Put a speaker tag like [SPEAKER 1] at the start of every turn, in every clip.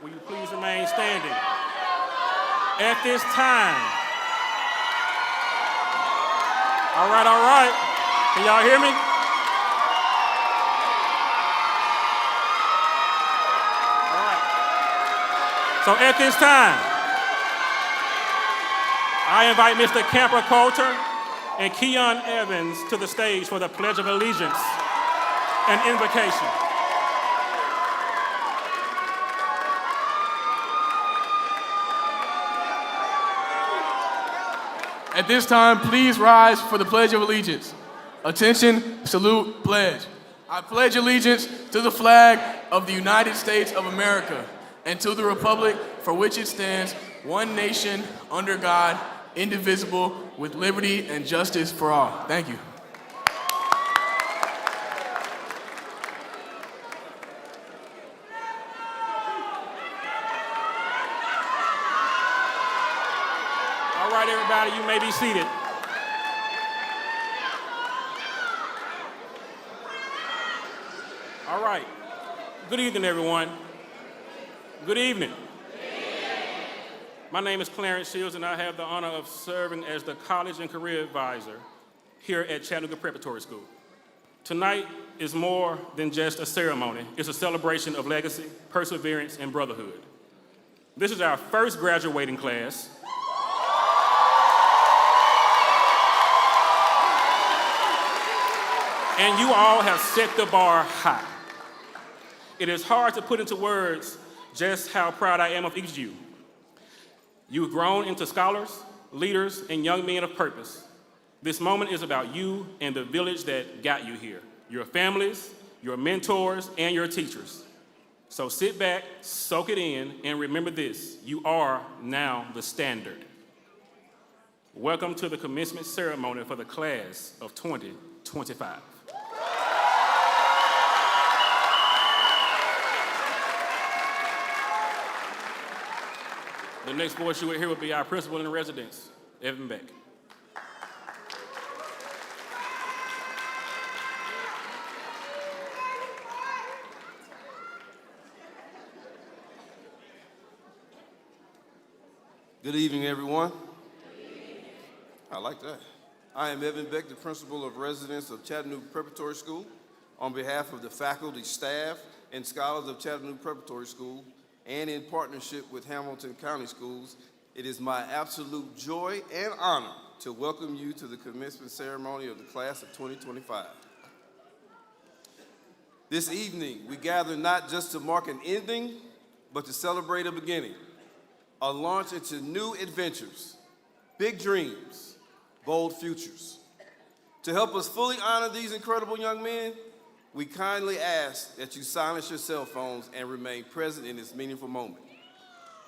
[SPEAKER 1] Will you please remain standing? At this time, all right. Can y'all hear me? All right. So at this time, I invite Mr. Camper Coulter and Keon Evans to the stage for the Pledge of Allegiance and invocation.
[SPEAKER 2] At this time, please rise for the Pledge of Allegiance. Attention, salute, pledge. I pledge allegiance to the flag of the United States of America and to the republic for which it stands, one nation, under God, indivisible, with liberty and justice for all. Thank you.
[SPEAKER 1] All right, everybody, you may be seated. All right. Good evening, everyone. Good evening. My name is Clarence Shields, and I have the honor of serving as the College and Career Advisor here at Chattanooga Preparatory School. Tonight is more than just a ceremony. It's a celebration of legacy, perseverance, and brotherhood. This is our first graduating class. And you all have set the bar high. It is hard to put into words just how proud I am of each of you. You've grown into scholars, leaders, and young men of purpose. This moment is about you and the village that got you here, your families, your mentors, and your teachers. So sit back, soak it in, and remember this: you are now the standard. Welcome to the commencement ceremony for the class of 2025. The next voice you will hear will be our principal in residence, Evan Beck.
[SPEAKER 3] Good evening, everyone. I like that. I am Evan Beck, the principal of residence of Chattanooga Preparatory School. On behalf of the faculty, staff, and scholars of Chattanooga Preparatory School, and in partnership with Hamilton County Schools, it is my absolute joy and honor to welcome you to the commencement ceremony of the class of 2025. This evening, we gather not just to mark an ending, but to celebrate a beginning, a launch into new adventures, big dreams, bold futures. To help us fully honor these incredible young men, we kindly ask that you silence your cell phones and remain present in this meaningful moment.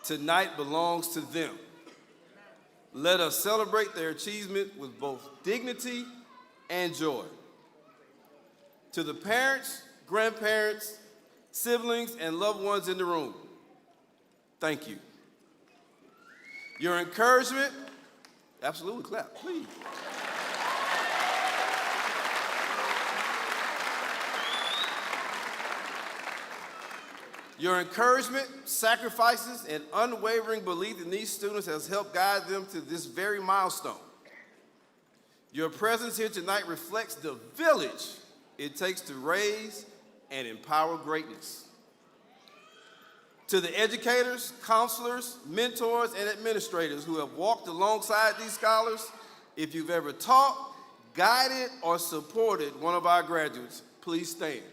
[SPEAKER 3] Tonight belongs to them. Let us celebrate their achievement with both dignity and joy. To the parents, grandparents, siblings, and loved ones in the room, thank you. Your encouragement, absolutely clap, please. Your encouragement, sacrifices, and unwavering belief in these students has helped guide them to this very milestone. Your presence here tonight reflects the village it takes to raise and empower greatness. To the educators, counselors, mentors, and administrators who have walked alongside these scholars, if you've ever taught, guided, or supported one of our graduates, please stand.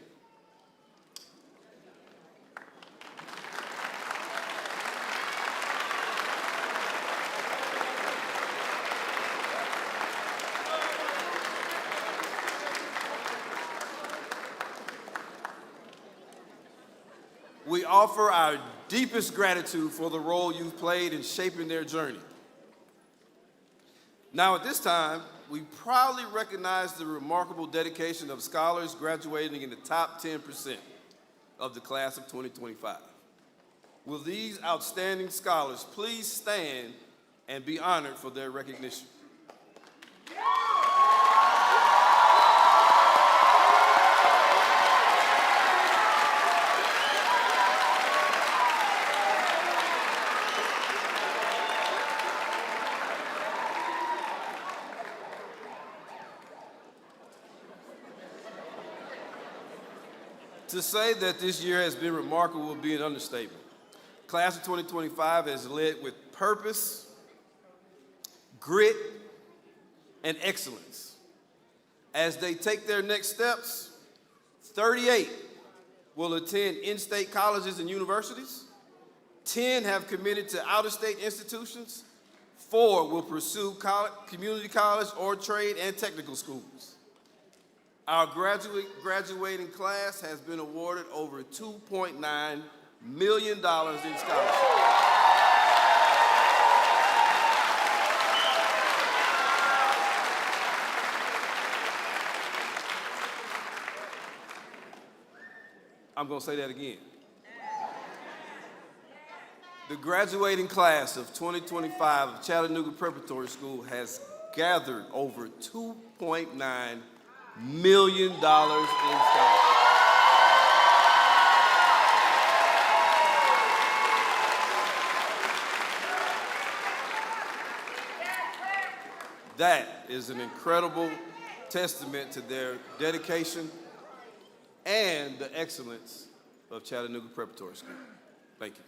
[SPEAKER 3] We offer our deepest gratitude for the role you've played in shaping their journey. Now at this time, we proudly recognize the remarkable dedication of scholars graduating in the top 10% of the class of 2025. Will these outstanding scholars please stand and be honored for their recognition? To say that this year has been remarkable would be an understatement. Class of 2025 has led with purpose, grit, and excellence. As they take their next steps, 38 will attend in-state colleges and universities, 10 have committed to out-of-state institutions, 4 will pursue community college or trade and technical schools. Our graduating class has been awarded over $2.9 million in scholarships. I'm going to say that again. The graduating class of 2025 of Chattanooga Preparatory School has gathered over $2.9 million in scholarships. That is an incredible testament to their dedication and the excellence of Chattanooga Preparatory School. Thank you.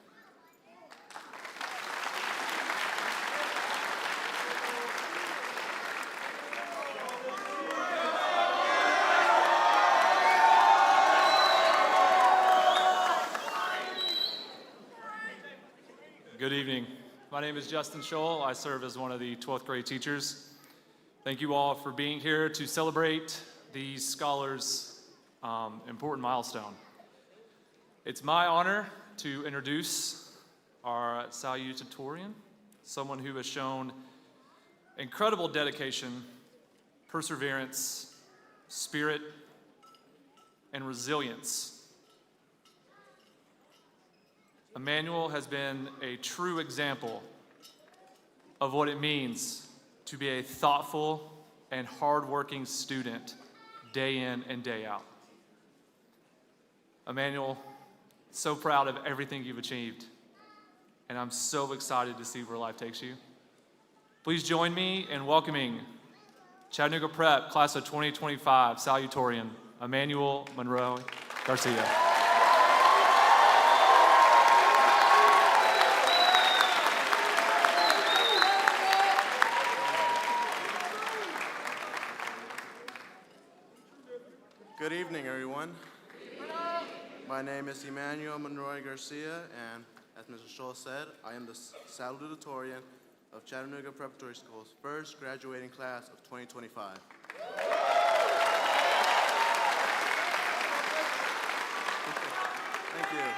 [SPEAKER 4] Good evening. My name is Justin Scholl. I serve as one of the 12th grade teachers. Thank you all for being here to celebrate these scholars' important milestone. It's my honor to introduce our salutatorian, someone who has shown incredible dedication, perseverance, spirit, and resilience. Emmanuel has been a true example of what it means to be a thoughtful and hardworking student day in and day out. Emmanuel, so proud of everything you've achieved, and I'm so excited to see where life takes you. Please join me in welcoming Chattanooga Prep, class of 2025, salutatorian, Emmanuel Monroe Garcia.
[SPEAKER 5] Good evening, everyone. My name is Emmanuel Monroe Garcia, and as Mr. Scholl said, I am the salutatorian of Chattanooga Preparatory School's first graduating class of 2025. Thank you.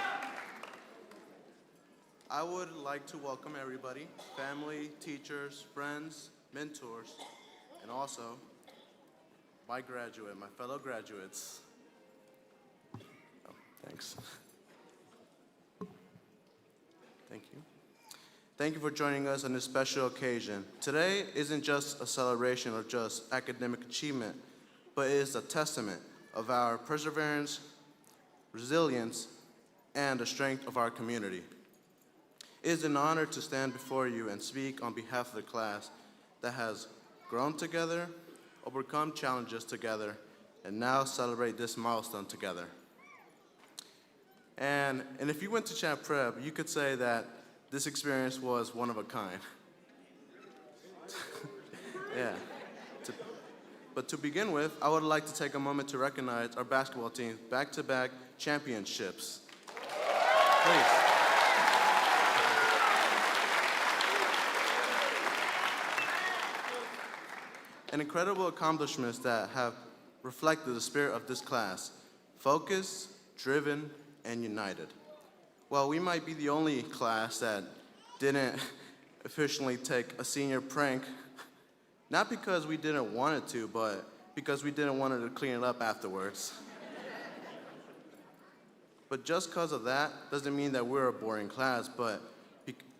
[SPEAKER 5] I would like to welcome everybody, family, teachers, friends, mentors, and also my fellow graduates. Oh, thanks. Thank you. Thank you for joining us on this special occasion. Today isn't just a celebration of just academic achievement, but it is a testament of our perseverance, resilience, and the strength of our community. It is an honor to stand before you and speak on behalf of the class that has grown together, overcome challenges together, and now celebrate this milestone together. And if you went to Chat Prep, you could say that this experience was one of a kind. Yeah. But to begin with, I would like to take a moment to recognize our basketball team's back-to-back championships. Please. And incredible accomplishments that have reflected the spirit of this class: focused, driven, and united. Well, we might be the only class that didn't officially take a senior prank, not because we didn't want it to, but because we didn't want to clean it up afterwards. But just because of that doesn't mean that we're a boring class, but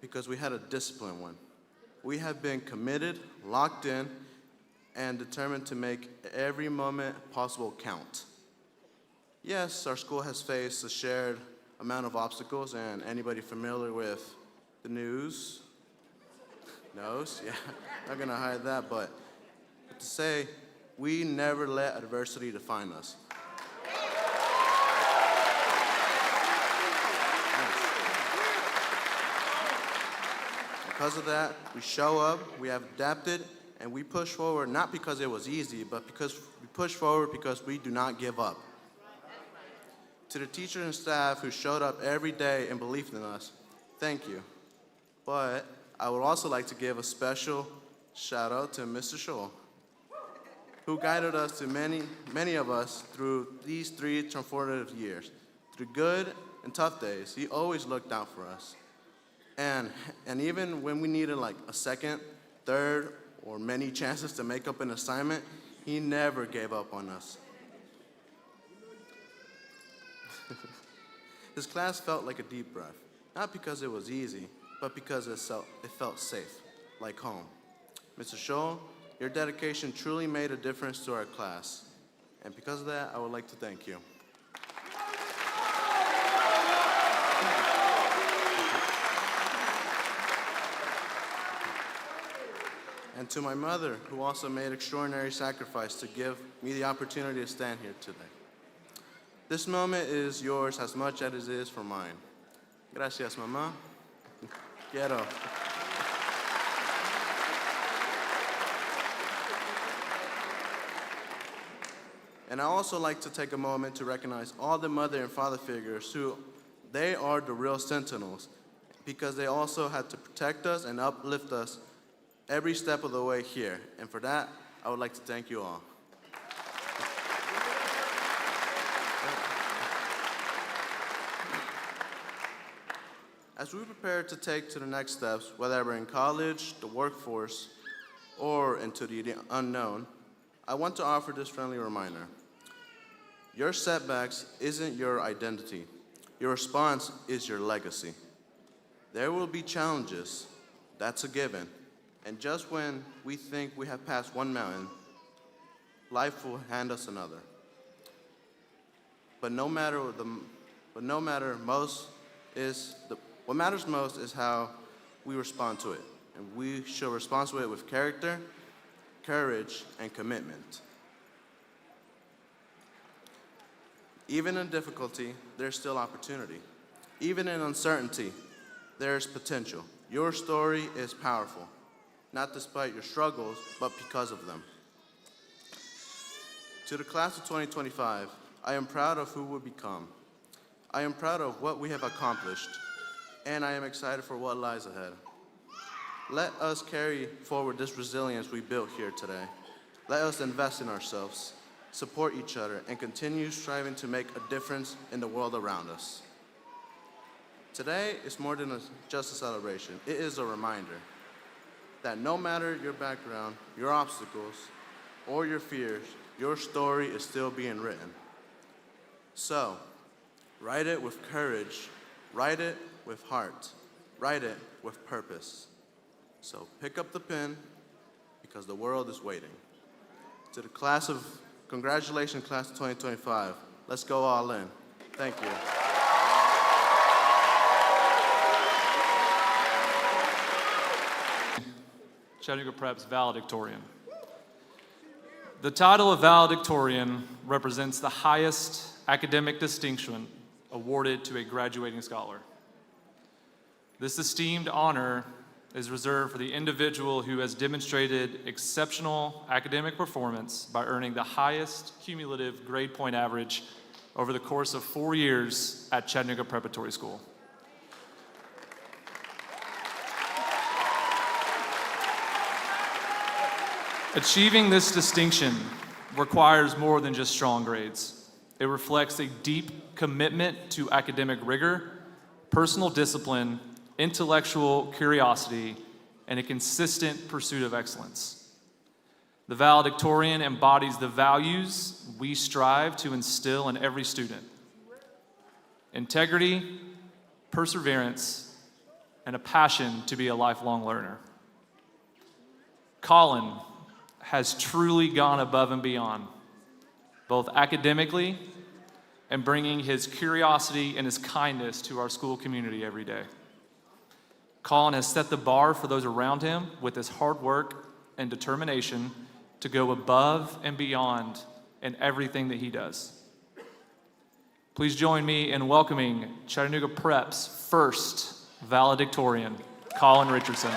[SPEAKER 5] because we had a disciplined one. We have been committed, locked in, and determined to make every moment possible count. Yes, our school has faced a shared amount of obstacles, and anybody familiar with the news knows, yeah, not gonna hide that, but to say we never let adversity define us. because of that, we show up, we have adapted, and we push forward not because it was easy, but because we push forward because we do not give up. To the teachers and staff who showed up every day and believed in us, thank you. But I would also like to give a special shout out to Mr. Scholl, who guided us to many of us through these 3 transformative years. Through good and tough days, he always looked out for us. And even when we needed like a second, third, or many chances to make up an assignment, he never gave up on us. His class felt like a deep breath, not because it was easy, but because it felt safe, like home. Mr. Scholl, your dedication truly made a difference to our class, and because of that, I would like to thank you. And to my mother, who also made extraordinary sacrifice to give me the opportunity to stand here today. This moment is yours as much as it is for mine. Gracias, mamá. Quiero. And I also like to take a moment to recognize all the mother and father figures who, they are the real sentinels, because they also had to protect us and uplift us every step of the way here. And for that, I would like to thank you all. As we prepare to take to the next steps, whether we're in college, the workforce, or into the unknown, I want to offer this friendly reminder. Your setbacks isn't your identity. Your response is your legacy. There will be challenges, that's a given. And just when we think we have passed one mountain, life will hand us another. What matters most is how we respond to it. And we should respond to it with character, courage, and commitment. Even in difficulty, there's still opportunity. Even in uncertainty, there's potential. Your story is powerful, not despite your struggles, but because of them. To the class of 2025, I am proud of who we've become. I am proud of what we have accomplished, and I am excited for what lies ahead. Let us carry forward this resilience we built here today. Let us invest in ourselves, support each other, and continue striving to make a difference in the world around us. Today is more than just a celebration. It is a reminder that no matter your background, your obstacles, or your fears, your story is still being written. So, write it with courage, write it with heart, write it with purpose. So pick up the pen, because the world is waiting. To the congratulations, class of 2025. Let's go all in. Thank you.
[SPEAKER 4] Chattanooga Prep's valedictorian. The title of valedictorian represents the highest academic distinction awarded to a graduating scholar. This esteemed honor is reserved for the individual who has demonstrated exceptional academic performance by earning the highest cumulative grade point average over the course of 4 years at Chattanooga Preparatory School. Achieving this distinction requires more than just strong grades. It reflects a deep commitment to academic rigor, personal discipline, intellectual curiosity, and a consistent pursuit of excellence. The valedictorian embodies the values we strive to instill in every student: integrity, perseverance, and a passion to be a lifelong learner. Colin has truly gone above and beyond, both academically and bringing his curiosity and his kindness to our school community every day. Colin has set the bar for those around him with his hard work and determination to go above and beyond in everything that he does. Please join me in welcoming Chattanooga Prep's first valedictorian. Colin Richardson.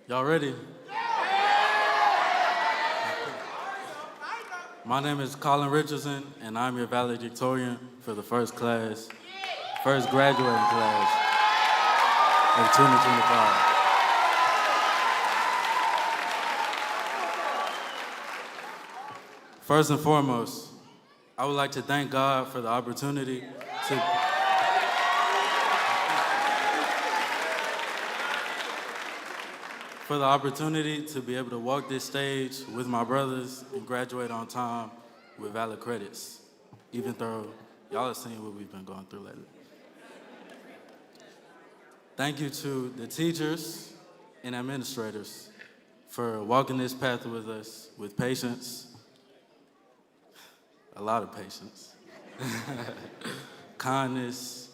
[SPEAKER 6] Y'all ready? My name is Colin Richardson, and I'm your valedictorian for the first class, first graduating class of 2025. First and foremost, I would like to thank God for the opportunity to be able to walk this stage with my brothers and graduate on time with valid credits, even though y'all have seen what we've been going through lately. Thank you to the teachers and administrators for walking this path with us with patience, a lot of patience, kindness,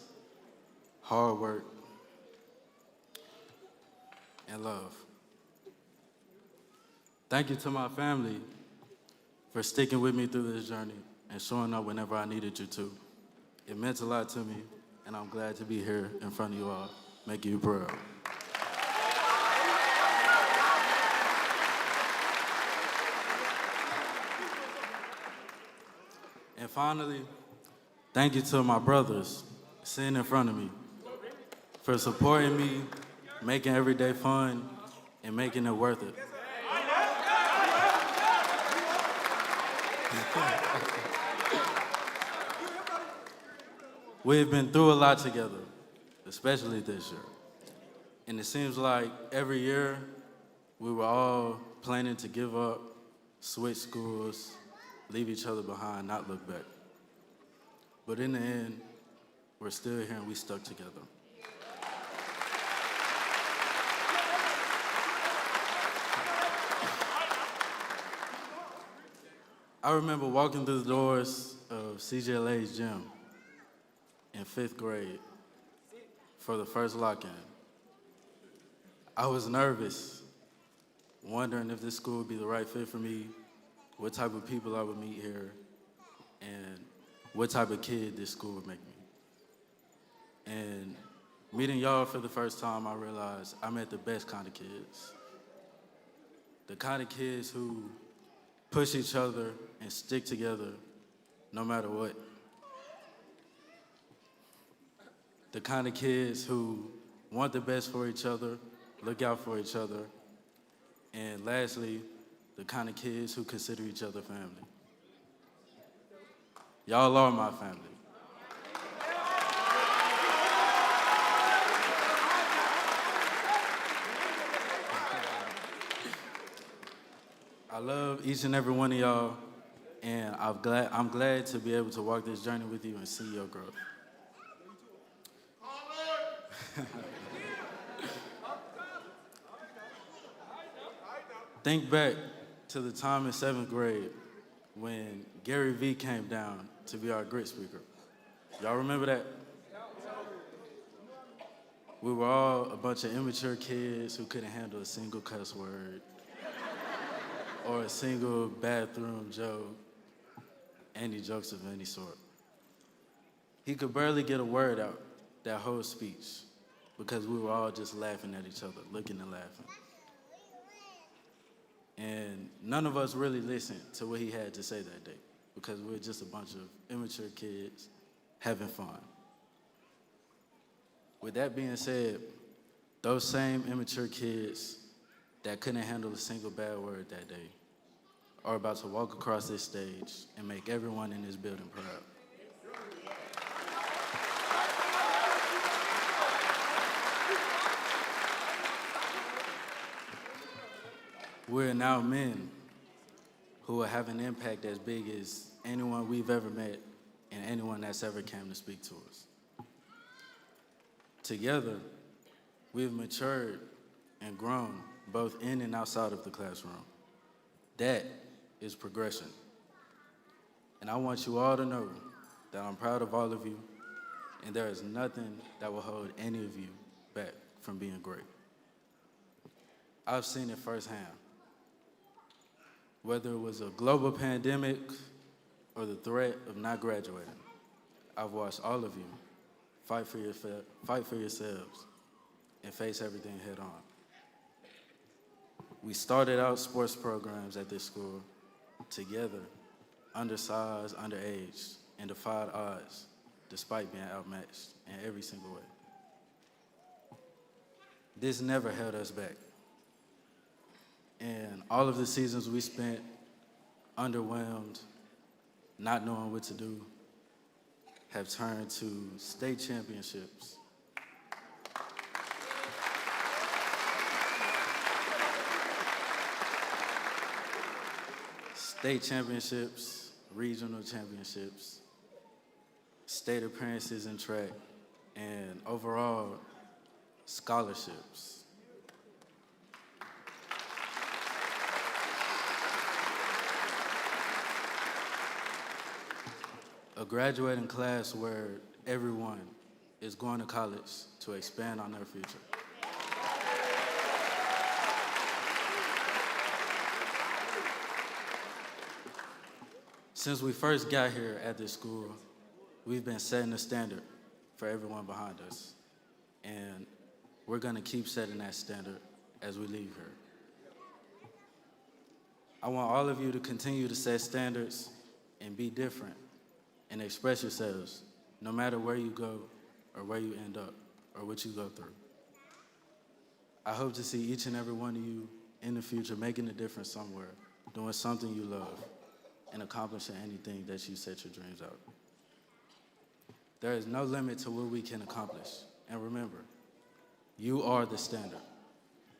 [SPEAKER 6] hard work, and love. Thank you to my family for sticking with me through this journey and showing up whenever I needed you to. It meant a lot to me, and I'm glad to be here in front of you all, making you proud. And finally, thank you to my brothers sitting in front of me for supporting me, making every day fun, and making it worth it. We've been through a lot together, especially this year. And it seems like every year we were all planning to give up, switch schools, leave each other behind, not look back. But in the end, we're still here and we stuck together. I remember walking through the doors of CJLA's gym in 5th grade for the first lock-in. I was nervous, wondering if this school would be the right fit for me, what type of people I would meet here, and what type of kid this school would make me. And meeting y'all for the first time, I realized I met the best kind of kids. The kind of kids who push each other and stick together no matter what. The kind of kids who want the best for each other, look out for each other, and lastly, the kind of kids who consider each other family. Y'all are my family. I love each and every one of y'all, and I'm glad to be able to walk this journey with you and see your growth. Think back to the time in 7th grade when Gary V came down to be our grit speaker. Y'all remember that? We were all a bunch of immature kids who couldn't handle a single cuss word or a single bathroom joke, any jokes of any sort. He could barely get a word out that whole speech because we were all just laughing at each other, looking and laughing. And none of us really listened to what he had to say that day because we were just a bunch of immature kids having fun. With that being said, those same immature kids that couldn't handle a single bad word that day are about to walk across this stage and make everyone in this building proud. We're now men who will have an impact as big as anyone we've ever met and anyone that's ever came to speak to us. Together, we've matured and grown both in and outside of the classroom. That is progression. And I want you all to know that I'm proud of all of you and there is nothing that will hold any of you back from being great. I've seen it firsthand. Whether it was a global pandemic or the threat of not graduating, I've watched all of you fight for yourselves and face everything head on. We started out sports programs at this school together, undersized, underage, and defied odds despite being outmatched in every single way. This never held us back. And all of the seasons we spent underwhelmed, not knowing what to do, have turned to state championships. State championships, regional championships, state appearances in track, and overall scholarships. A graduating class where everyone is going to college to expand on their future. Since we first got here at this school, we've been setting the standard for everyone behind us. And we're gonna keep setting that standard as we leave here. I want all of you to continue to set standards and be different and express yourselves no matter where you go or where you end up or what you go through. I hope to see each and every one of you in the future making a difference somewhere, doing something you love, and accomplishing anything that you set your dreams out. There is no limit to what we can accomplish. And remember, you are the standard.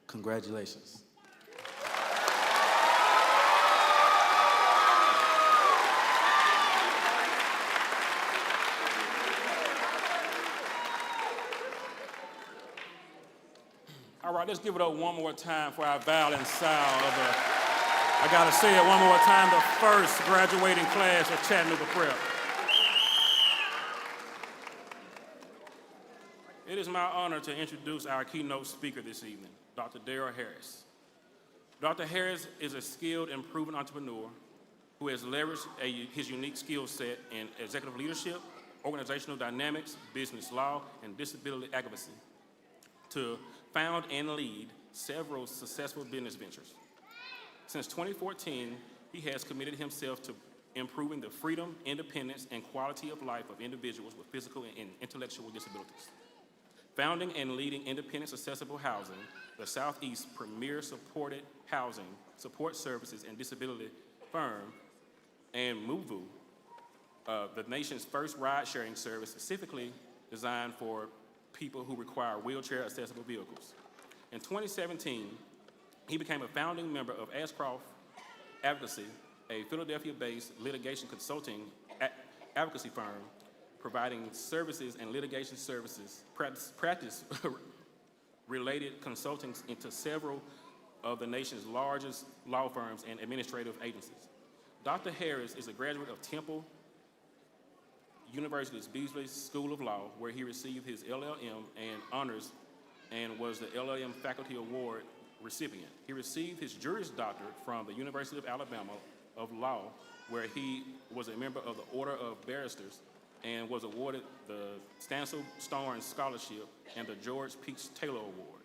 [SPEAKER 6] Congratulations.
[SPEAKER 1] All right, let's give it up one more time for our violent sound of the, I gotta say it one more time, the first graduating class of Chattanooga Prep. It is my honor to introduce our keynote speaker this evening, Dr. Daryl Harris. Dr. Harris is a skilled and proven entrepreneur who has leveraged his unique skill set in executive leadership, organizational dynamics, business law, and disability advocacy to found and lead several successful business ventures. Since 2014, he has committed himself to improving the freedom, independence, and quality of life of individuals with physical and intellectual disabilities. Founding and leading Independence Accessible Housing, the Southeast's premier supported housing, support services, and disability firm, and Muvu, the nation's first ride-sharing service specifically designed for people who require wheelchair-accessible vehicles. In 2017, he became a founding member of Ashcroft Advocacy, a Philadelphia-based litigation consulting advocacy firm providing services and litigation services, practice-related consulting into several of the nation's largest law firms and administrative agencies. Dr. Harris is a graduate of Temple University's Beasley School of Law, where he received his LLM and honors and was the LLM Faculty Award recipient. He received his Juris Doctorate from the University of Alabama of Law, where he was a member of the Order of Barristers and was awarded the Stansel Starnes Scholarship and the George Peach Taylor Award.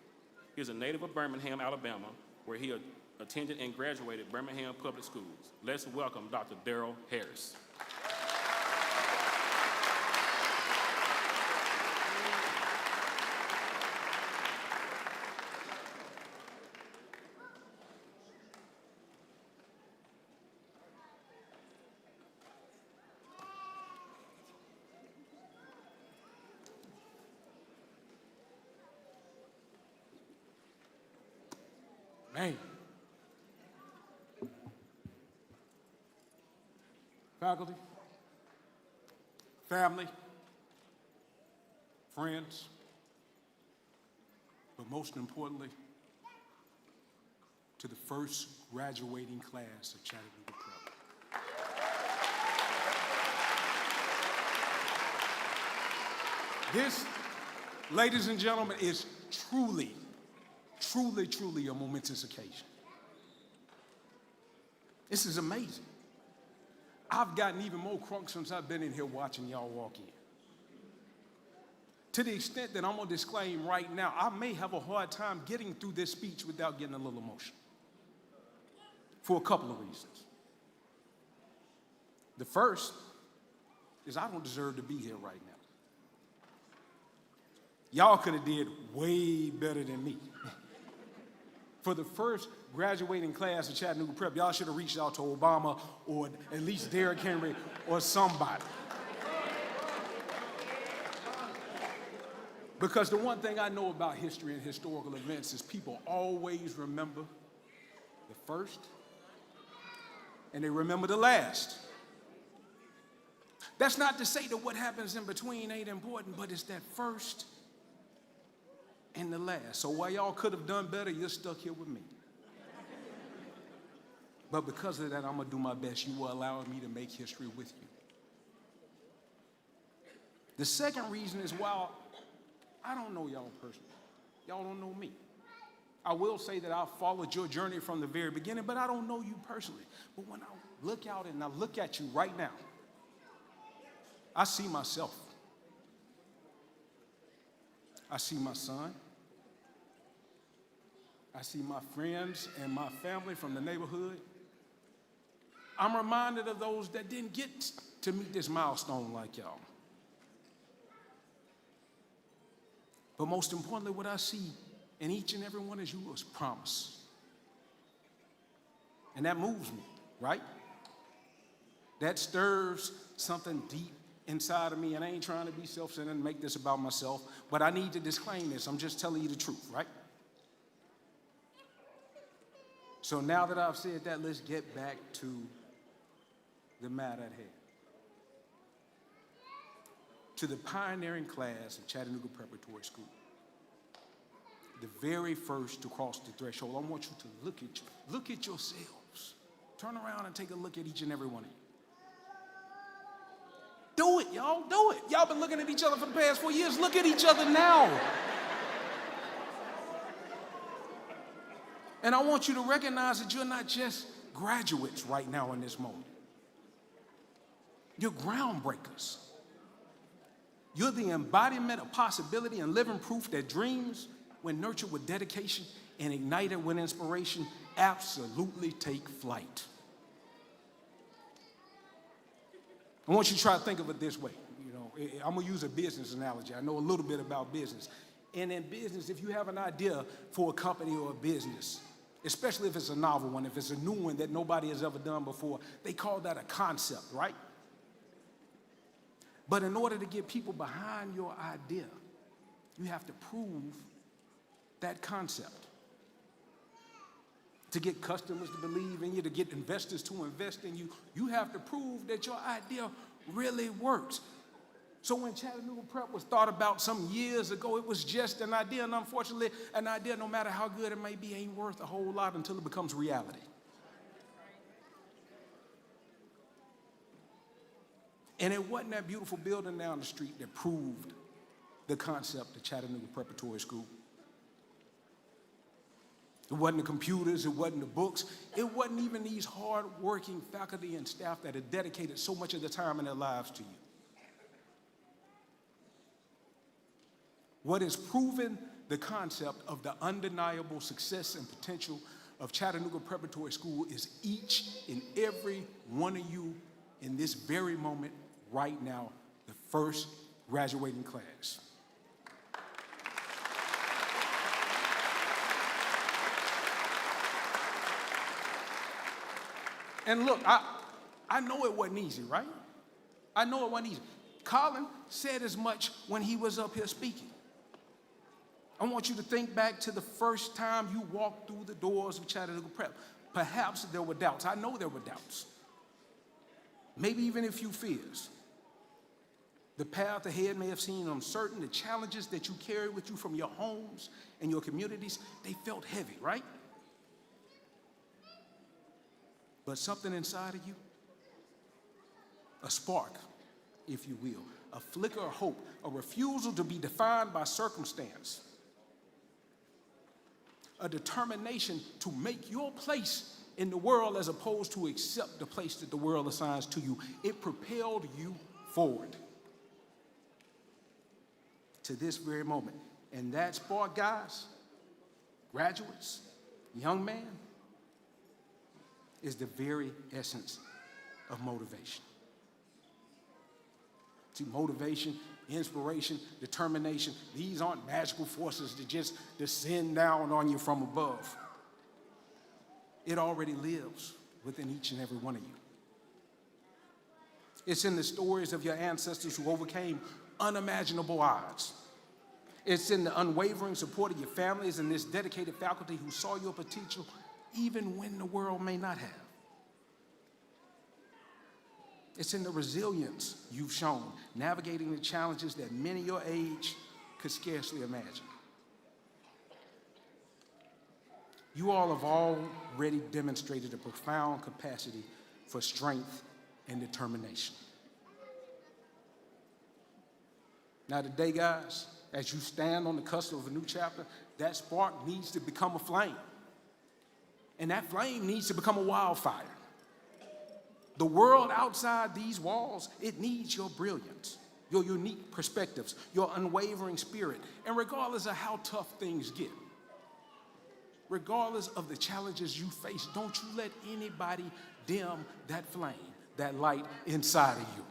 [SPEAKER 1] He is a native of Birmingham, Alabama, where he attended and graduated Birmingham Public Schools. Let's welcome Dr. Daryl Harris.
[SPEAKER 7] Man. Faculty, family, friends, but most importantly, to the first graduating class of Chattanooga Prep. This, ladies and gentlemen, is truly, truly, truly a momentous occasion. This is amazing. I've gotten even more crunk since I've been in here watching y'all walk in. To the extent that I'm gonna disclaim right now, I may have a hard time getting through this speech without getting a little emotional. For a couple of reasons. The first is I don't deserve to be here right now. Y'all could have did way better than me. For the first graduating class of Chattanooga Prep, y'all should have reached out to Obama or at least Derrick Henry or somebody. Because the one thing I know about history and historical events is people always remember the first and they remember the last. That's not to say that what happens in between ain't important, but it's that first and the last. So while y'all could have done better, you're stuck here with me. But because of that, I'm gonna do my best. You will allow me to make history with you. The second reason is while I don't know y'all personally, y'all don't know me. I will say that I followed your journey from the very beginning, but I don't know you personally. But when I look out and I look at you right now, I see myself. I see my son. I see my friends and my family from the neighborhood. I'm reminded of those that didn't get to meet this milestone like y'all. But most importantly, what I see in each and every one of you is promise. And that moves me, right? That stirs something deep inside of me, and I ain't trying to be self-centered and make this about myself, but I need to disclaim this. I'm just telling you the truth, right? So now that I've said that, let's get back to the matter at hand. To the pioneering class of Chattanooga Preparatory School, the very first to cross the threshold, I want you to look at yourselves. Turn around and take a look at each and every one of you. Do it, y'all, do it. Y'all been looking at each other for the past 4 years. Look at each other now. And I want you to recognize that you're not just graduates right now in this moment. You're groundbreakers. You're the embodiment of possibility and living proof that dreams, when nurtured with dedication and ignited with inspiration, absolutely take flight. I want you to try to think of it this way. You know, I'm gonna use a business analogy. I know a little bit about business. And in business, if you have an idea for a company or a business, especially if it's a novel one, if it's a new one that nobody has ever done before, they call that a concept, right? But in order to get people behind your idea, you have to prove that concept. To get customers to believe in you, to get investors to invest in you, you have to prove that your idea really works. So when Chattanooga Prep was thought about some years ago, it was just an idea, and unfortunately, an idea, no matter how good it may be, ain't worth a whole lot until it becomes reality. And it wasn't that beautiful building down the street that proved the concept of Chattanooga Preparatory School. It wasn't the computers, it wasn't the books, it wasn't even these hard-working faculty and staff that had dedicated so much of their time in their lives to you. What has proven the concept of the undeniable success and potential of Chattanooga Preparatory School is each and every one of you in this very moment right now, the first graduating class. And look, I know it wasn't easy, right? I know it wasn't easy. Colin said as much when he was up here speaking. I want you to think back to the first time you walked through the doors of Chattanooga Prep. Perhaps there were doubts. I know there were doubts. Maybe even a few fears. The path ahead may have seemed uncertain. The challenges that you carried with you from your homes and your communities, they felt heavy, right? But something inside of you, a spark, if you will, a flicker of hope, a refusal to be defined by circumstance, a determination to make your place in the world as opposed to accept the place that the world assigns to you. It propelled you forward to this very moment. And that spark, guys, graduates, young man, is the very essence of motivation. See, motivation, inspiration, determination, these aren't magical forces that just descend down on you from above. It already lives within each and every one of you. It's in the stories of your ancestors who overcame unimaginable odds. It's in the unwavering support of your families and this dedicated faculty who saw your potential even when the world may not have. It's in the resilience you've shown, navigating the challenges that many your age could scarcely imagine. You all have already demonstrated a profound capacity for strength and determination. Now today, guys, as you stand on the cusp of a new chapter, that spark needs to become a flame. And that flame needs to become a wildfire. The world outside these walls, it needs your brilliance, your unique perspectives, your unwavering spirit. And regardless of how tough things get, regardless of the challenges you face, don't you let anybody dim that flame, that light inside of you.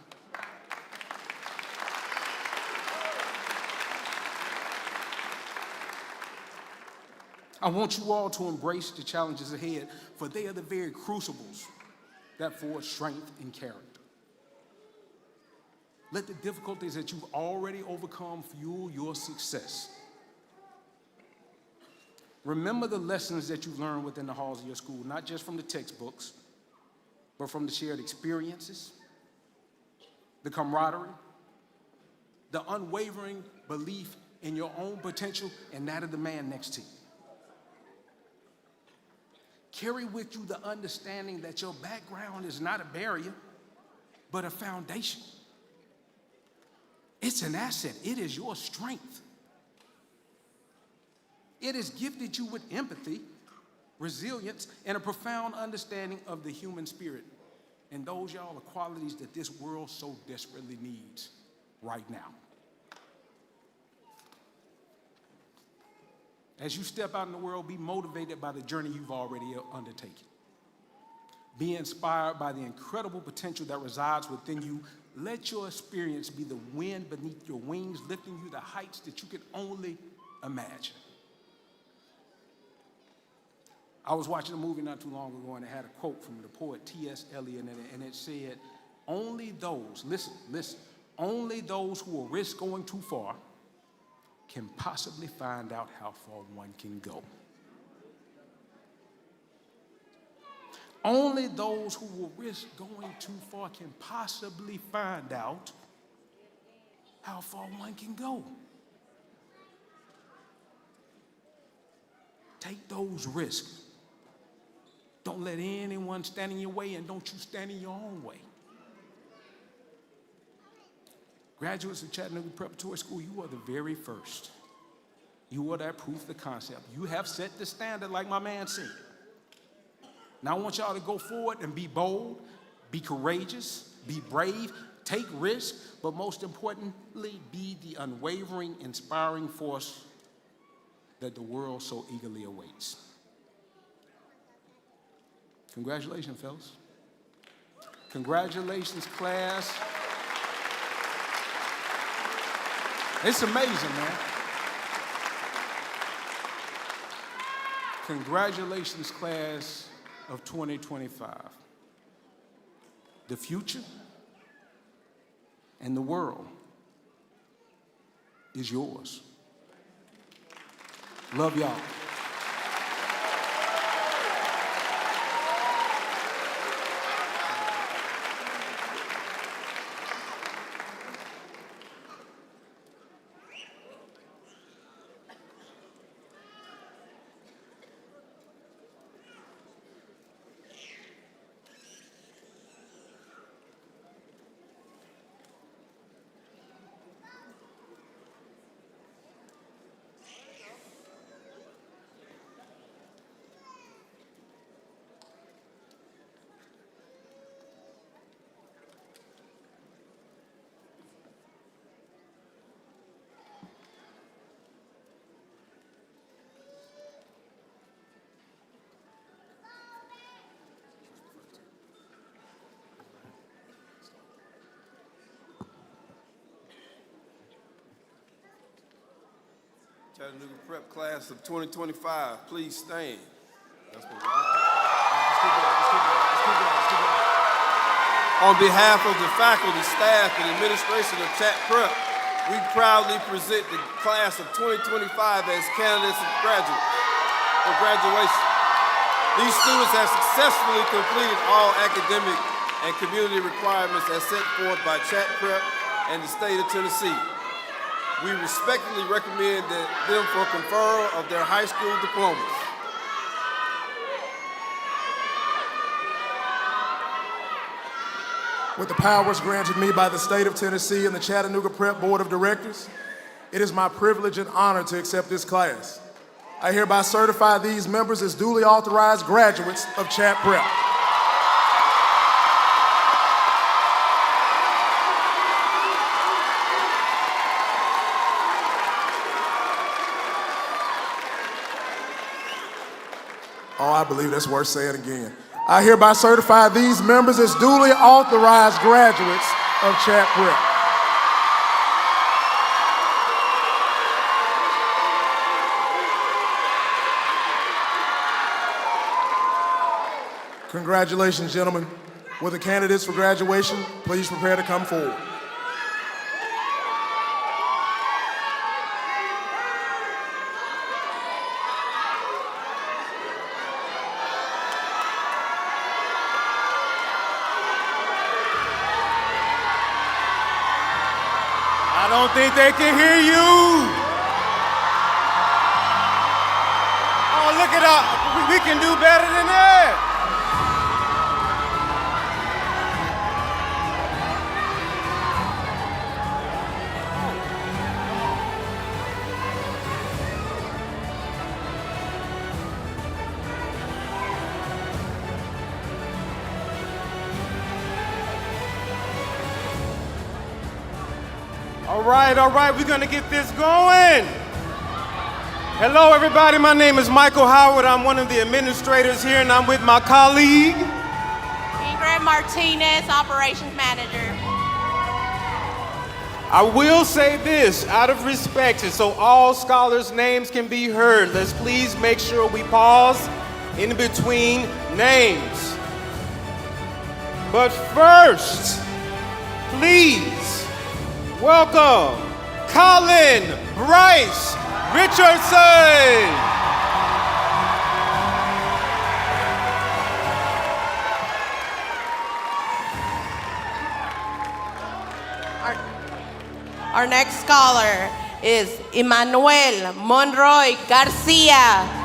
[SPEAKER 7] I want you all to embrace the challenges ahead, for they are the very crucibles that forge strength and character. Let the difficulties that you've already overcome fuel your success. Remember the lessons that you've learned within the halls of your school, not just from the textbooks, but from the shared experiences, the camaraderie, the unwavering belief in your own potential and that of the man next to you. Carry with you the understanding that your background is not a barrier, but a foundation. It's an asset. It is your strength. It has gifted you with empathy, resilience, and a profound understanding of the human spirit. And those, y'all, are qualities that this world so desperately needs right now. As you step out in the world, be motivated by the journey you've already undertaken. Be inspired by the incredible potential that resides within you. Let your experience be the wind beneath your wings, lifting you to heights that you can only imagine. I was watching a movie not too long ago, and it had a quote from the poet T.S. Eliot in it, and it said, only those, listen, only those who will risk going too far can possibly find out how far one can go. Only those who will risk going too far can possibly find out how far one can go. Take those risks. Don't let anyone stand in your way, and don't you stand in your own way. Graduates of Chattanooga Preparatory School, you are the very first. You are that proof of concept. You have set the standard like my man said. Now I want y'all to go forward and be bold, be courageous, be brave, take risks, but most importantly, be the unwavering, inspiring force that the world so eagerly awaits. Congratulations, fellas. Congratulations, class. It's amazing, man. Congratulations, class of 2025. The future and the world is yours. Love y'all.
[SPEAKER 3] Chattanooga Prep class of 2025, please stand. On behalf of the faculty, staff, and administration of Chat Prep, we proudly present the class of 2025 as candidates for graduation. These students have successfully completed all academic and community requirements as set forth by Chat Prep and the state of Tennessee. We respectfully recommend them for conferral of their high school diplomas.
[SPEAKER 8] With the powers granted me by the state of Tennessee and the Chattanooga Prep Board of Directors, it is my privilege and honor to accept this class. I hereby certify these members as duly authorized graduates of Chat Prep. Oh, I believe that's worth saying again. I hereby certify these members as duly authorized graduates of Chat Prep. Congratulations, gentlemen. Will the candidates for graduation please prepare to come forward?
[SPEAKER 9] I don't think they can hear you. Oh, look at us. We can do better than that. All right, we're gonna get this going. Hello, everybody, my name is Michael Howard. I'm one of the administrators here, and I'm with my colleague.
[SPEAKER 10] Ingrid Martinez, Operations Manager.
[SPEAKER 9] I will say this, out of respect, and so all scholars' names can be heard, let's please make sure we pause in between names. But first, please welcome Colin Bryce Richardson.
[SPEAKER 10] Our next scholar is Emmanuel Monroy Garcia.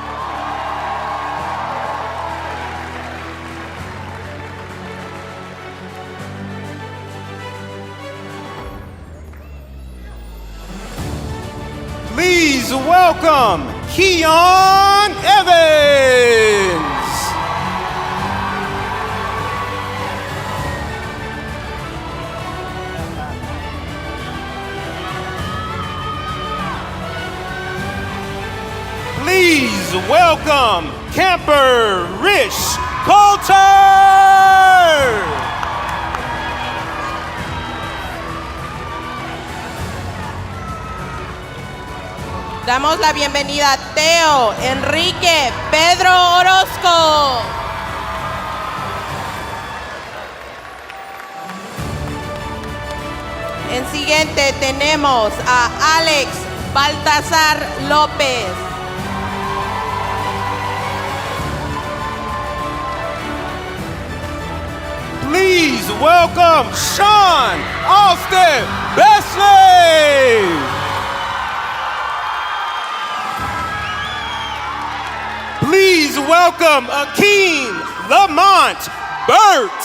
[SPEAKER 9] Please welcome Keon Evans. Please welcome Camper Rich Coulter.
[SPEAKER 10] Damos la bienvenida a Teo Enrique Pedro Orozco. En siguiente tenemos a Alex Baltasar López.
[SPEAKER 9] Please welcome Sean Austin Besley. Please welcome Akeem Lamont Burt.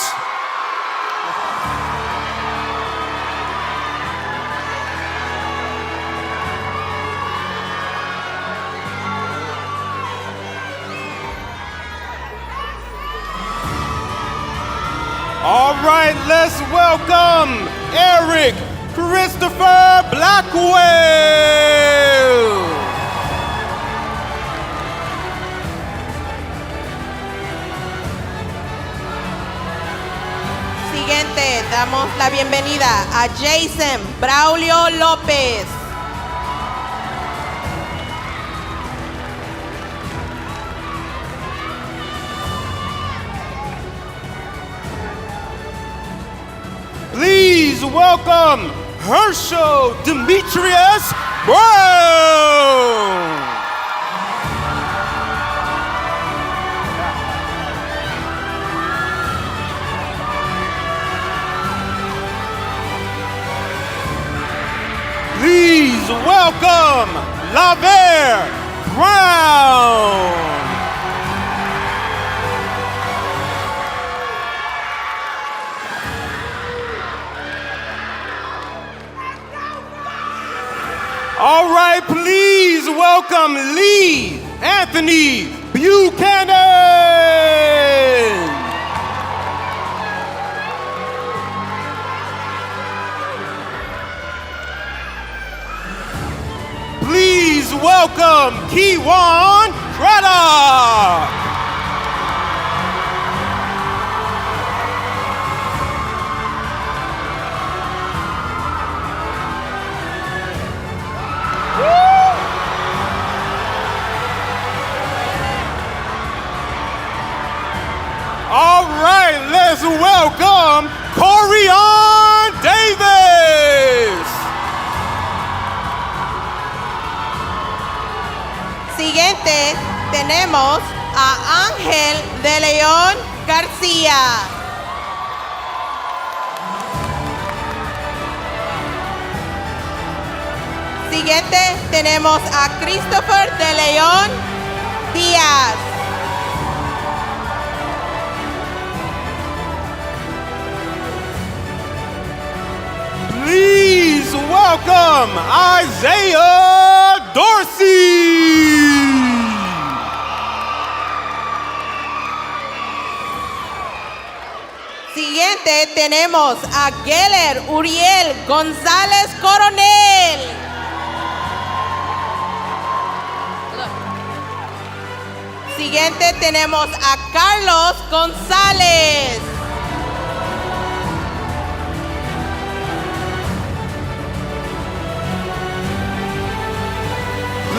[SPEAKER 9] All right, let's welcome Eric Christopher Blackwell.
[SPEAKER 10] Siguiente, damos la bienvenida a Jason Braulio López.
[SPEAKER 9] please welcome Herschel Demetrius Brown. Please welcome LaVere Brown. All right, please welcome Lee Anthony Buchanan. Please welcome Kewan Craddock. All right, let's welcome Corian Davis.
[SPEAKER 10] Siguiente, tenemos a Ángel de León García. Siguiente, tenemos a Christopher de León Díaz.
[SPEAKER 9] Please welcome Isaiah Dorsey.
[SPEAKER 10] Siguiente tenemos a Geller Uriel González Coronel. Siguiente tenemos a Carlos González.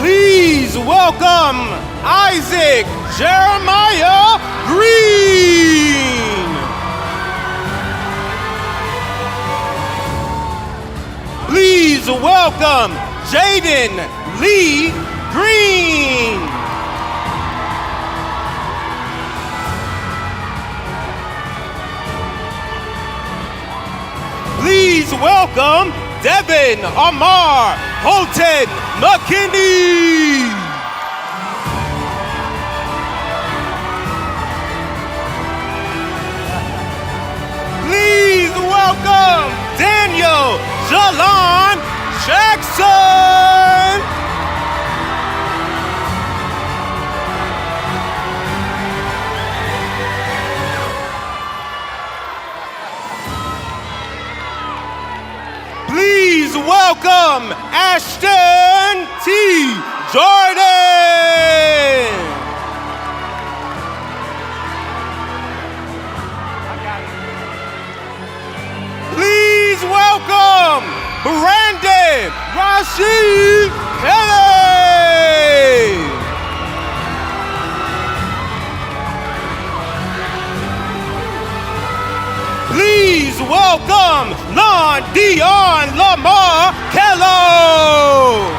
[SPEAKER 9] Please welcome Isaac Jeremiah Green. Please welcome Jaden Lee Green. Please welcome Devin Amar Holton McKinney. Please welcome Daniel Jalon Jackson. Please welcome Ashton T. Jordan. Please welcome Brandon Rashid Kelly. Please welcome Lon Dion Lamar Kello.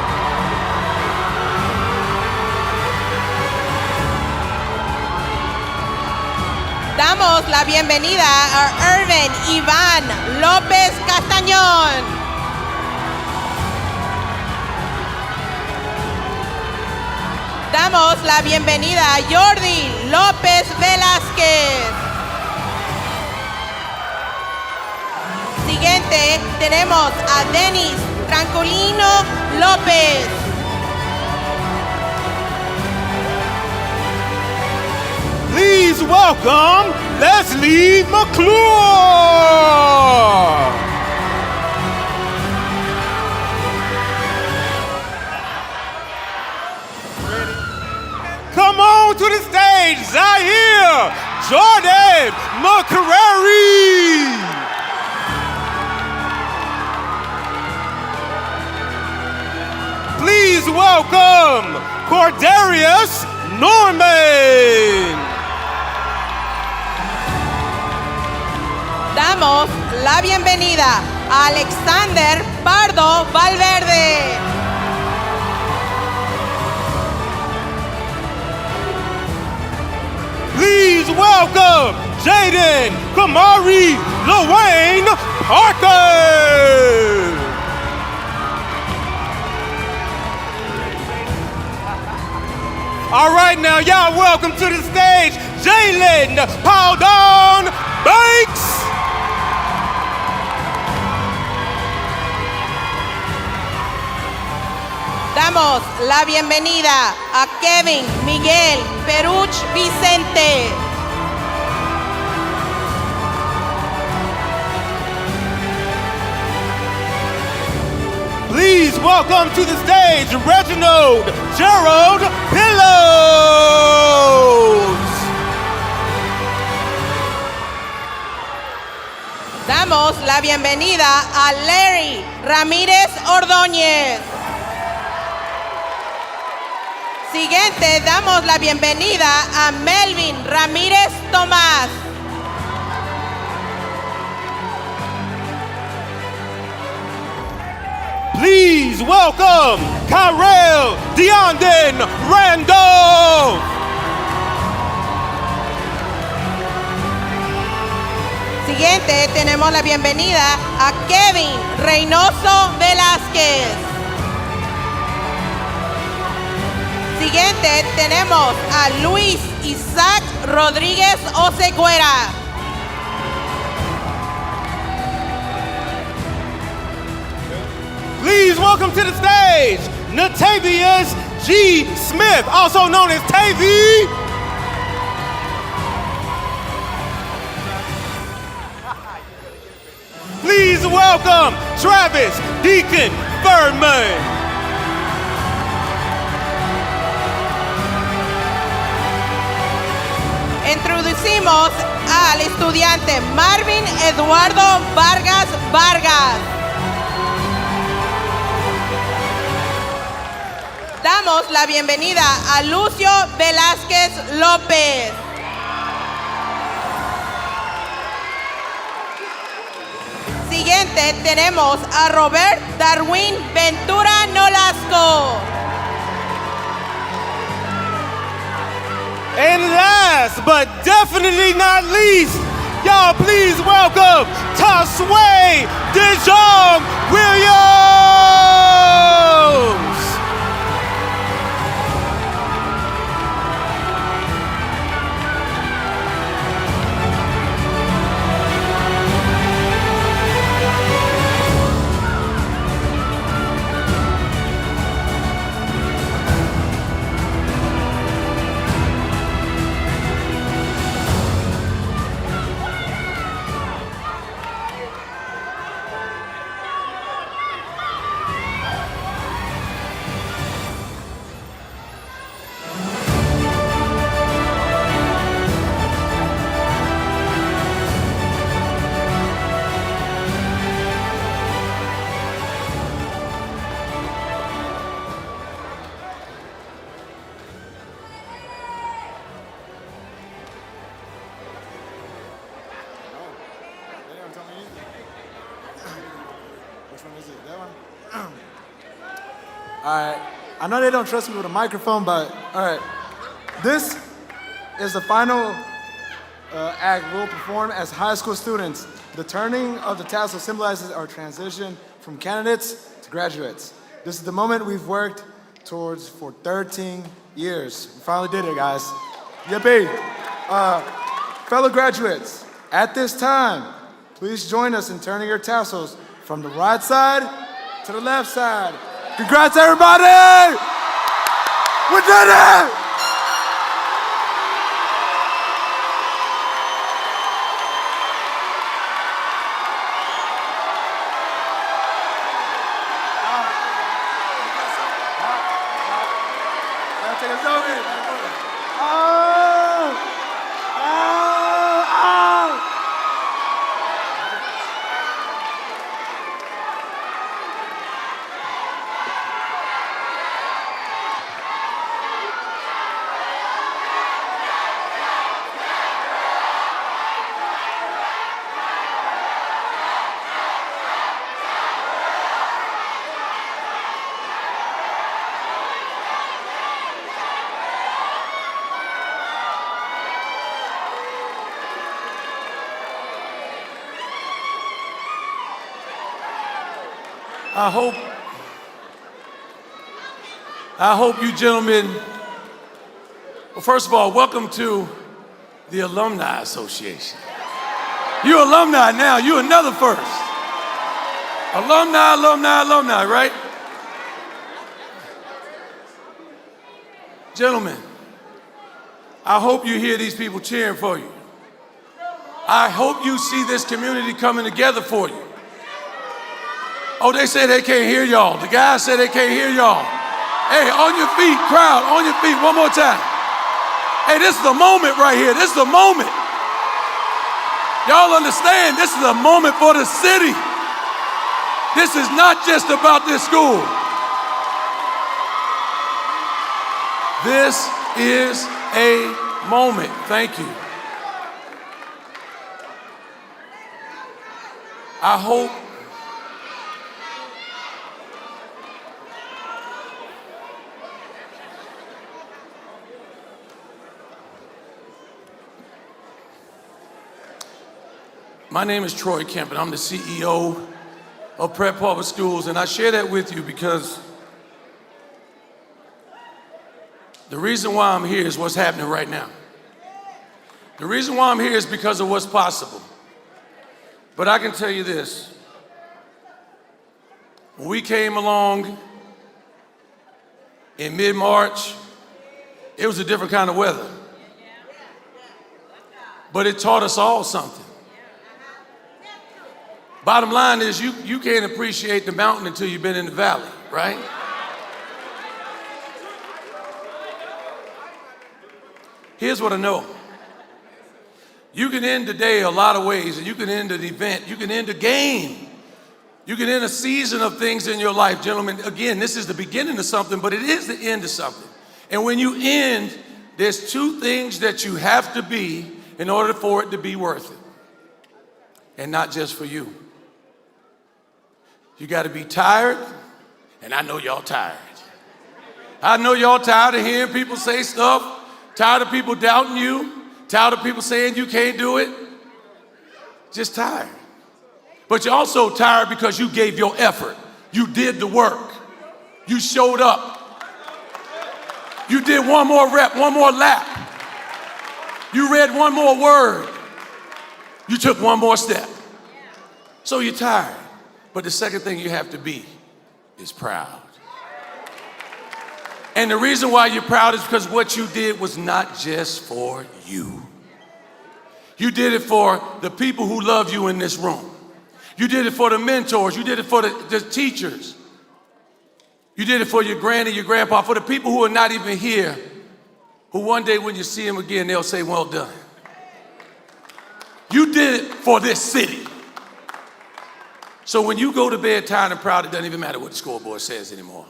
[SPEAKER 10] Damos la bienvenida a Irvin Iván López Castañón. Damos la bienvenida a Jordi López Velázquez. Siguiente, tenemos a Denis Trancolino López.
[SPEAKER 9] Please welcome Leslie McClure. Come on to the stage, Zaire Jordan McCrary. Please welcome Cordarius Norman.
[SPEAKER 10] Damos la bienvenida a Alexander Pardo Valverde.
[SPEAKER 9] Please welcome Jaden Kamari Lawayne Parker. All right, now y'all welcome to the stage Jalen Paudon Banks.
[SPEAKER 10] Damos la bienvenida a Kevin Miguel Peruch Vicente.
[SPEAKER 9] Please welcome to the stage Reginald Gerald Pillows.
[SPEAKER 10] Damos la bienvenida a Larry Ramírez Ordóñez. Siguiente, damos la bienvenida a Melvin Ramírez Tomás.
[SPEAKER 9] Please welcome Kyrell Deondon Randolph.
[SPEAKER 10] Siguiente, tenemos la bienvenida a Kevin Reynoso Velázquez. Siguiente, tenemos a Luis Isaac Rodríguez Oseguera.
[SPEAKER 9] Please welcome to the stage Natavius G. Smith, also known as Tavy. Please welcome Travis Deacon Furman.
[SPEAKER 10] Introducimos al estudiante Marvin Eduardo Vargas Vargas. Damos la bienvenida a Lucio Velázquez López. Siguiente tenemos a Robert Darwin Ventura Nolasco.
[SPEAKER 9] And last but definitely not least, y'all please welcome Tasway DeJong Williams.
[SPEAKER 11] All right, I know they don't trust me with a microphone, but all right. This is the final act we'll perform as high school students. The turning of the tassel symbolizes our transition from candidates to graduates. This is the moment we've worked towards for 13 years. We finally did it, guys. Yippee. Fellow graduates, at this time, please join us in turning your tassels from the right side to the left side. Congrats, everybody! We did it! Take a selfie.
[SPEAKER 12] I hope you gentlemen, well, first of all, welcome to the Alumni Association. You're alumni now, you're another first. Alumni, right? Gentlemen, I hope you hear these people cheering for you. I hope you see this community coming together for you. Oh, they say they can't hear y'all. The guys say they can't hear y'all. Hey, on your feet, crowd, on your feet, one more time. Hey, this is the moment right here. This is the moment. Y'all understand, this is a moment for the city. This is not just about this school. This is a moment. Thank you. I hope my name is Troy Kemp, and I'm the CEO of Prep Public Schools, and I share that with you because the reason why I'm here is what's happening right now. The reason why I'm here is because of what's possible. But I can tell you this, when we came along in mid-March, it was a different kind of weather. But it taught us all something. Bottom line is you can't appreciate the mountain until you've been in the valley, right? Here's what I know. You can end the day a lot of ways, and you can end an event, you can end a game, you can end a season of things in your life. Gentlemen, again, this is the beginning of something, but it is the end of something. And when you end, there's two things that you have to be in order for it to be worth it, and not just for you. You got to be tired, and I know y'all tired. I know y'all tired of hearing people say stuff, tired of people doubting you, tired of people saying you can't do it. Just tired. But you're also tired because you gave your effort. You did the work. You showed up. You did one more rep, one more lap. You read one more word. You took one more step. So you're tired. But the second thing you have to be is proud. And the reason why you're proud is because what you did was not just for you. You did it for the people who love you in this room. You did it for the mentors. You did it for the teachers. You did it for your granny, your grandpa, for the people who are not even here, who one day when you see them again, they'll say, well done. You did it for this city. So when you go to bed tired and proud, it doesn't even matter what the scoreboard says anymore.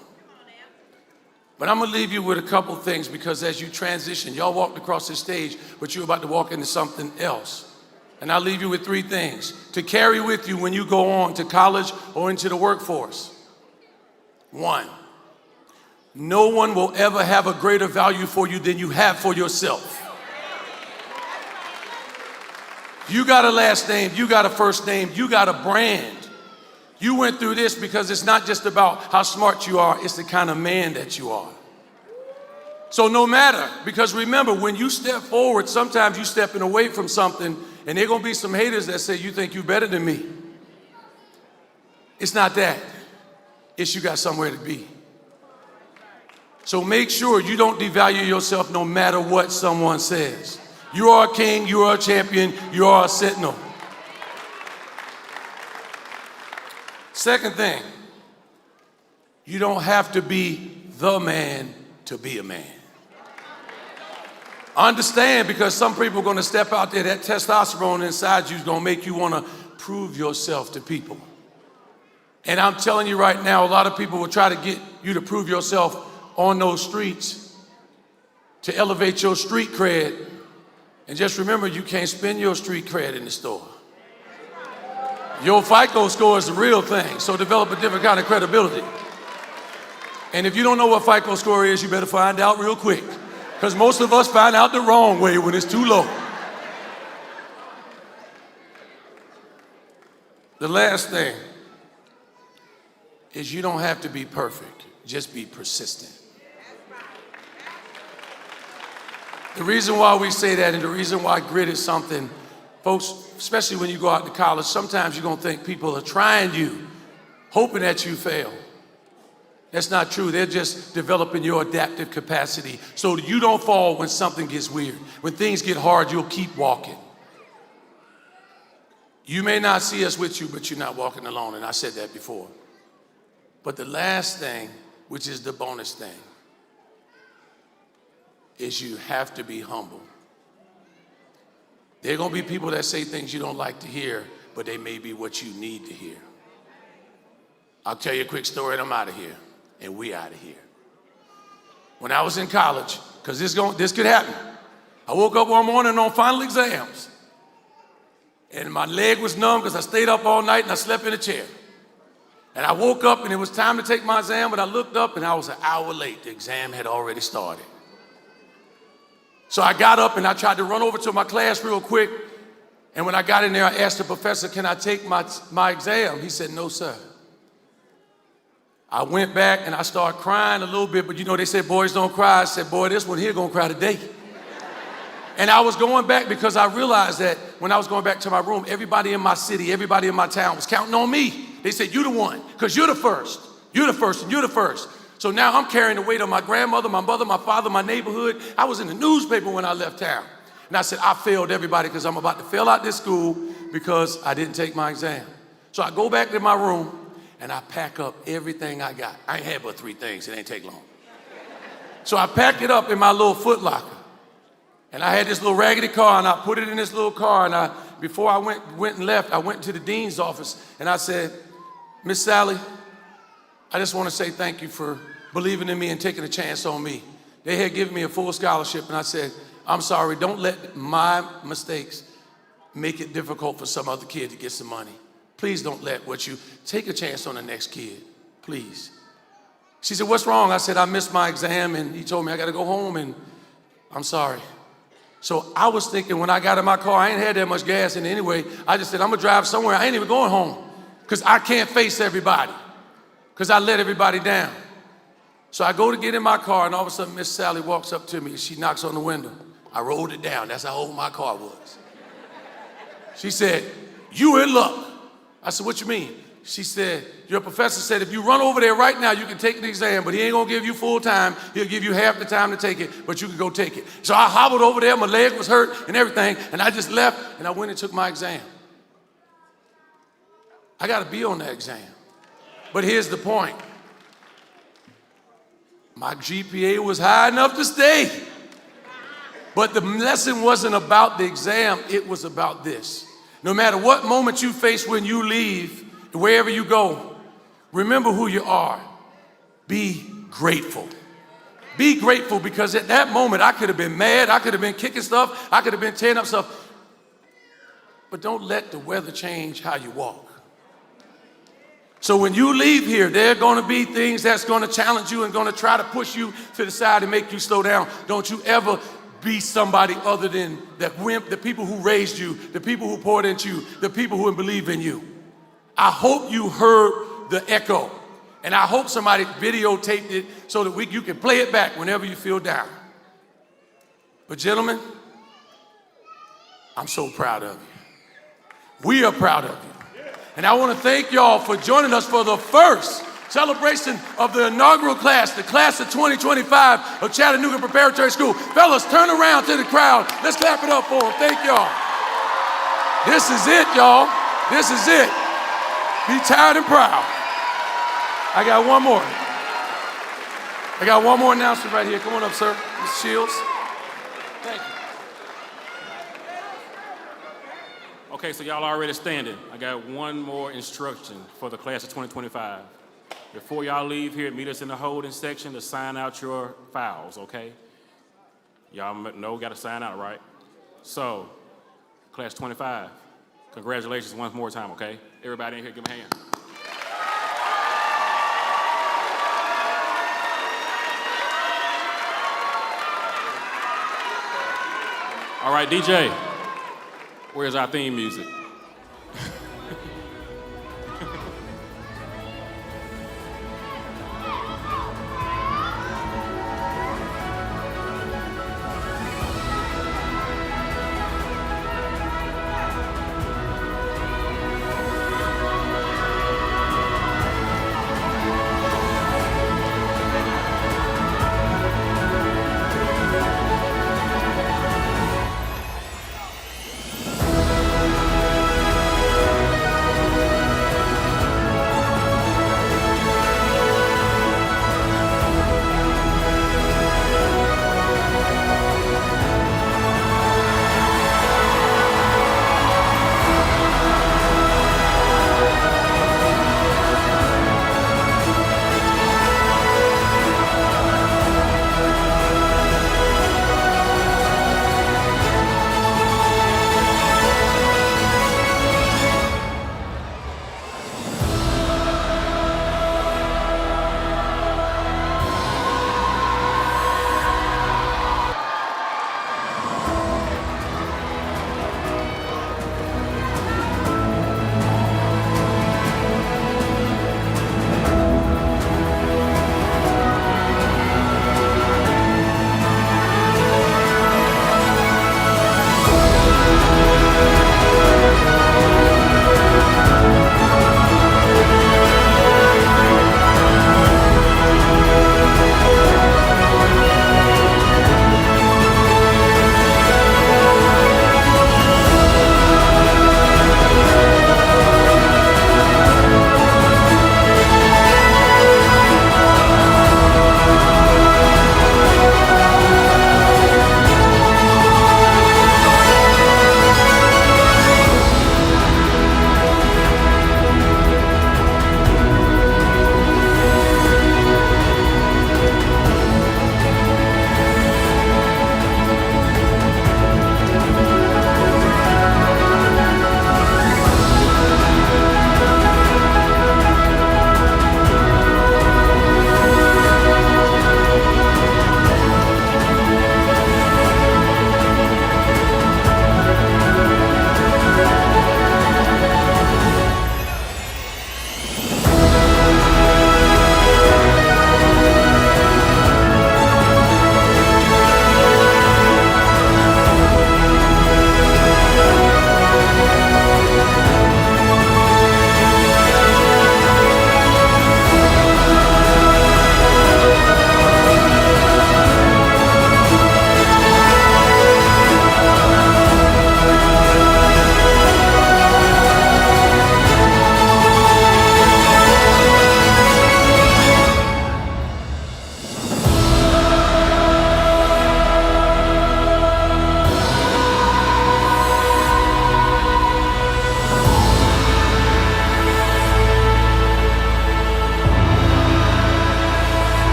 [SPEAKER 12] But I'm gonna leave you with a couple things, because as you transition, y'all walked across the stage, but you're about to walk into something else. And I'll leave you with three things to carry with you when you go on to college or into the workforce. One, no one will ever have a greater value for you than you have for yourself. You got a last name, you got a first name, you got a brand. You went through this because it's not just about how smart you are, it's the kind of man that you are. So no matter, because remember, when you step forward, sometimes you stepping away from something, and there are gonna be some haters that say, you think you're better than me. It's not that, it's you got somewhere to be. So make sure you don't devalue yourself no matter what someone says. You are a king, you are a champion, you are a sentinel. Second thing, you don't have to be the man to be a man. Understand, because some people are gonna step out there, that testosterone inside you is gonna make you wanna prove yourself to people. And I'm telling you right now, a lot of people will try to get you to prove yourself on those streets to elevate your street cred. And just remember, you can't spend your street cred in the store. Your FICO score is the real thing, so develop a different kind of credibility. And if you don't know what FICO score is, you better find out real quick, because most of us find out the wrong way when it's too low. The last thing is you don't have to be perfect, just be persistent. The reason why we say that and the reason why grit is something, folks, especially when you go out to college, sometimes you're gonna think people are trying you, hoping that you fail. That's not true. They're just developing your adaptive capacity so that you don't fall when something gets weird. When things get hard, you'll keep walking. You may not see us with you, but you're not walking alone, and I said that before. But the last thing, which is the bonus thing, is you have to be humble. There are gonna be people that say things you don't like to hear, but they may be what you need to hear. I'll tell you a quick story and I'm out of here, and we out of here. When I was in college, because this could happen, I woke up one morning on final exams, and my leg was numb because I stayed up all night and I slept in a chair. And I woke up and it was time to take my exam, but I looked up and I was an hour late. The exam had already started. So I got up and I tried to run over to my class real quick. And when I got in there, I asked the professor, can I take my exam? He said, no, sir. I went back and I started crying a little bit, but you know, they said, boys don't cry. I said, boy, this one here gonna cry today. And I was going back because I realized that when I was going back to my room, everybody in my city, everybody in my town was counting on me. They said, you the one, because you're the first. You're the first, and you're the first. So now I'm carrying the weight of my grandmother, my mother, my father, my neighborhood. I was in the newspaper when I left town. And I said, I failed everybody because I'm about to fail out this school because I didn't take my exam. So I go back to my room and I pack up everything I got. I ain't had but 3 things, it ain't take long. So I packed it up in my little Foot Locker. And I had this little raggedy car and I put it in this little car and before I went and left, I went to the dean's office and I said, Miss Sally, I just want to say thank you for believing in me and taking a chance on me. They had given me a full scholarship and I said, I'm sorry, don't let my mistakes make it difficult for some other kid to get some money. Please don't let take a chance on the next kid, please. She said, what's wrong? I said, I missed my exam and he told me I got to go home and I'm sorry. So I was thinking when I got in my car, I ain't had that much gas in it anyway. I just said, I'm gonna drive somewhere. I ain't even going home because I can't face everybody because I let everybody down. So I go to get in my car and all of a sudden Miss Sally walks up to me and she knocks on the window. I rolled it down. That's how old my car was. She said, you in luck. I said, what you mean? She said, your professor said if you run over there right now, you can take the exam, but he ain't gonna give you full time. He'll give you half the time to take it, but you can go take it. So I hobbled over there, my leg was hurt and everything, and I just left and I went and took my exam. I gotta be on that exam. But here's the point. My GPA was high enough to stay. But the lesson wasn't about the exam, it was about this. No matter what moment you face when you leave, wherever you go, remember who you are. Be grateful. Be grateful because at that moment I could have been mad, I could have been kicking stuff, I could have been tearing up stuff. But don't let the weather change how you walk. So when you leave here, there are going to be things that's going to challenge you and going to try to push you to the side and make you slow down. Don't you ever be somebody other than that wimp, the people who raised you, the people who poured into you, the people who believe in you. I hope you heard the echo, and I hope somebody videotaped it so that you can play it back whenever you feel down. But gentlemen, I'm so proud of you. We are proud of you. And I want to thank y'all for joining us for the first celebration of the inaugural class, the class of 2025 of Chattanooga Preparatory School. Fellas, turn around to the crowd. Let's clap it up for them. Thank y'all. This is it, y'all. This is it. Be tired and proud. I got one more. I got one more announcement right here. Come on up, sir. Mr. Shields. Thank you.
[SPEAKER 1] Okay, so y'all already standing. I got one more instruction for the class of 2025. Before y'all leave here, meet us in the holding section to sign out your files, okay? Y'all know we got to sign out, right? So, class 25, congratulations one more time, okay? Everybody in here, give them a hand. All right, DJ, where's our theme music?